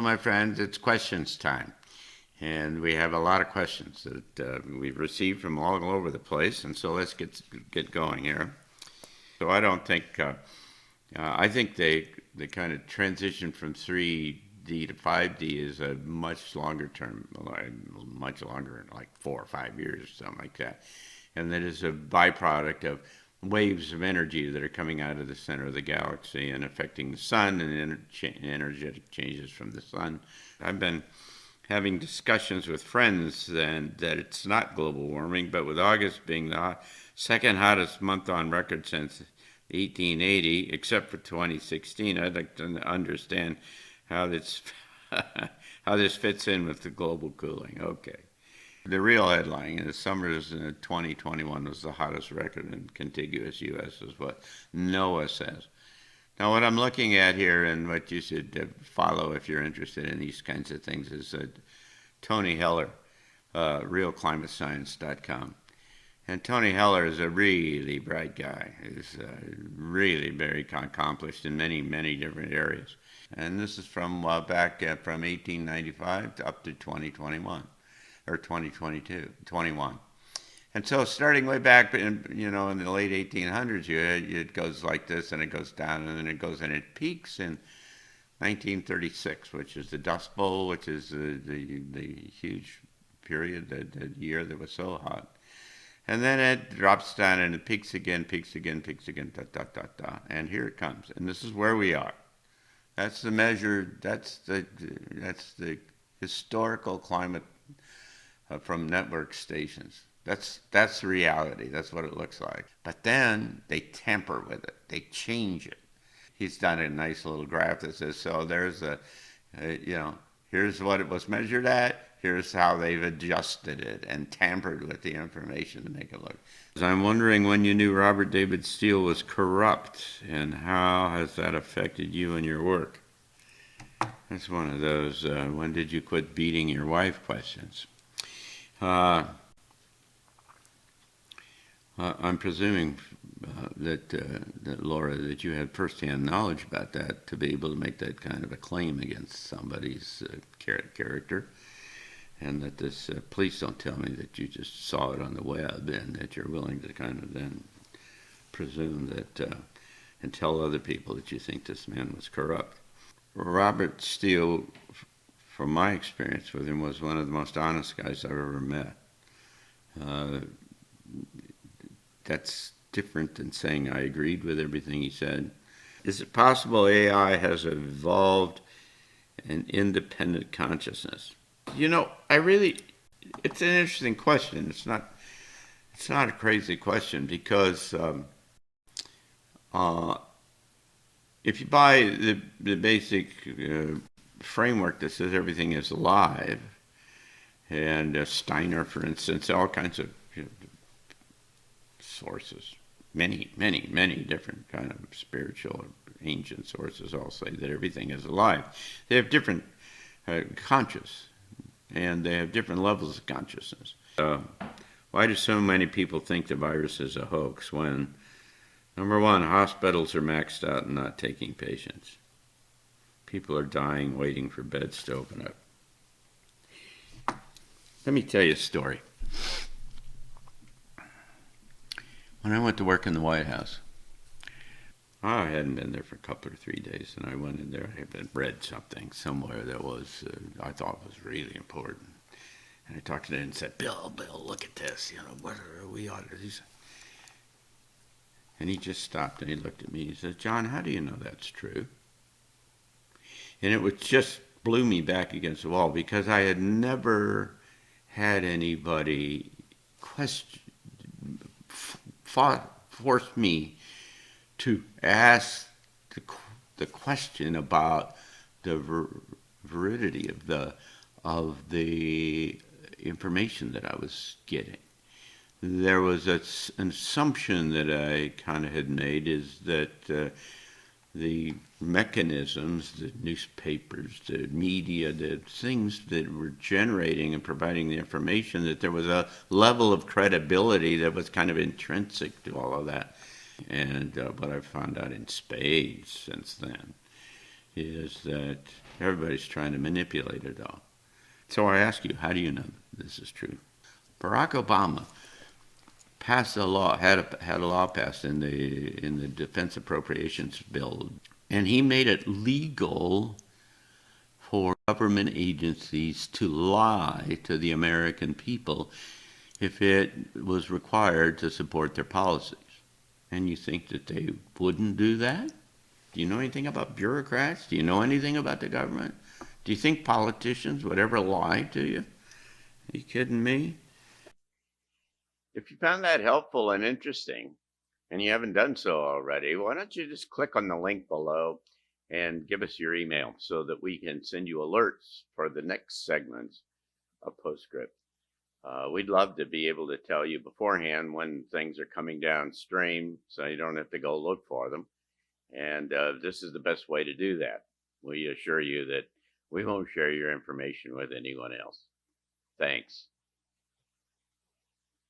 my friends, it's questions time. And we have a lot of questions that we've received from all over the place. And so let's get going here. So I don't think, I think the kind of transition from 3D to 5D is a much longer term, much longer, like 4 or 5 years, something like that. And that is a byproduct of waves of energy that are coming out of the center of the galaxy and affecting the sun and energetic changes from the sun. I've been having discussions with friends that it's not global warming, but with August being the second hottest month on record since 1880, except for 2016, I'd like to understand how this how this fits in with the global cooling. Okay. The real headline in the summers in 2021 was the hottest record in contiguous U.S. is what NOAA says. Now, what I'm looking at here and what you should follow if you're interested in these kinds of things is Tony Heller, realclimatescience.com. And Tony Heller is a really bright guy. He's really very accomplished in many, many different areas. And this is from back from 1895 up to 2021. Or 2022, 21. And so starting way back in the late 1800s, it goes like this, and it goes down, and then it goes, and it peaks in 1936, which is the Dust Bowl, which is the huge period, the year that was so hot. And then it drops down, and it peaks again, and here it comes. And this is where we are. That's the measure, that's the historical climate from network stations. That's the reality. That's what it looks like. But then they tamper with it. They change it. He's done a nice little graph that says, so there's here's what it was measured at. Here's how they've adjusted it and tampered with the information to make it look. I'm wondering when you knew Robert David Steele was corrupt, and how has that affected you and your work? That's one of those, when did you quit beating your wife questions. I'm presuming that Laura, that you had firsthand knowledge about that to be able to make that kind of a claim against somebody's character, and that this, please don't tell me that you just saw it on the web and that you're willing to kind of then presume that and tell other people that you think this man was corrupt. Robert Steele, from my experience with him, was one of the most honest guys I've ever met. That's different than saying I agreed with everything he said. Is it possible AI has evolved an independent consciousness? It's an interesting question. It's not a crazy question, because if you buy the basic framework that says everything is alive, and Steiner, for instance, all kinds of sources, many different kind of spiritual ancient sources all say that everything is alive. They have different conscious, and they have different levels of consciousness. Why do so many people think the virus is a hoax when, number one, hospitals are maxed out and not taking patients? People are dying, waiting for beds to open up. Let me tell you a story. When I went to work in the White House, I hadn't been there for a couple or 3 days, and I went in there. I had read something somewhere that was I thought was really important. And I talked to him and said, Bill, look at this. What are we ought to do? And he just stopped and he looked at me. He said, John, how do you know that's true? And it was just blew me back against the wall, because I had never had anybody force me to ask the question about the validity of the information that I was getting. There was an assumption that I kind of had made, is that the mechanisms, the newspapers, the media, the things that were generating and providing the information, that there was a level of credibility that was kind of intrinsic to all of that. And what I've found out in spades since then is that Everybody's trying to manipulate it all. So I ask you, how do you know this is true? Barack Obama passed a law, had a law passed in the defense appropriations bill, and he made it legal for government agencies to lie to the American people if it was required to support their policies. And you think that they wouldn't do that? Do you know anything about bureaucrats? Do you know anything about the government? Do you think politicians would ever lie to you? Are you kidding me? If you found that helpful and interesting, and you haven't done so already, why don't you just click on the link below and give us your email so that we can send you alerts for the next segments of Postscript. We'd love to be able to tell you beforehand when things are coming downstream so you don't have to go look for them. And this is the best way to do that. We assure you that we won't share your information with anyone else. Thanks.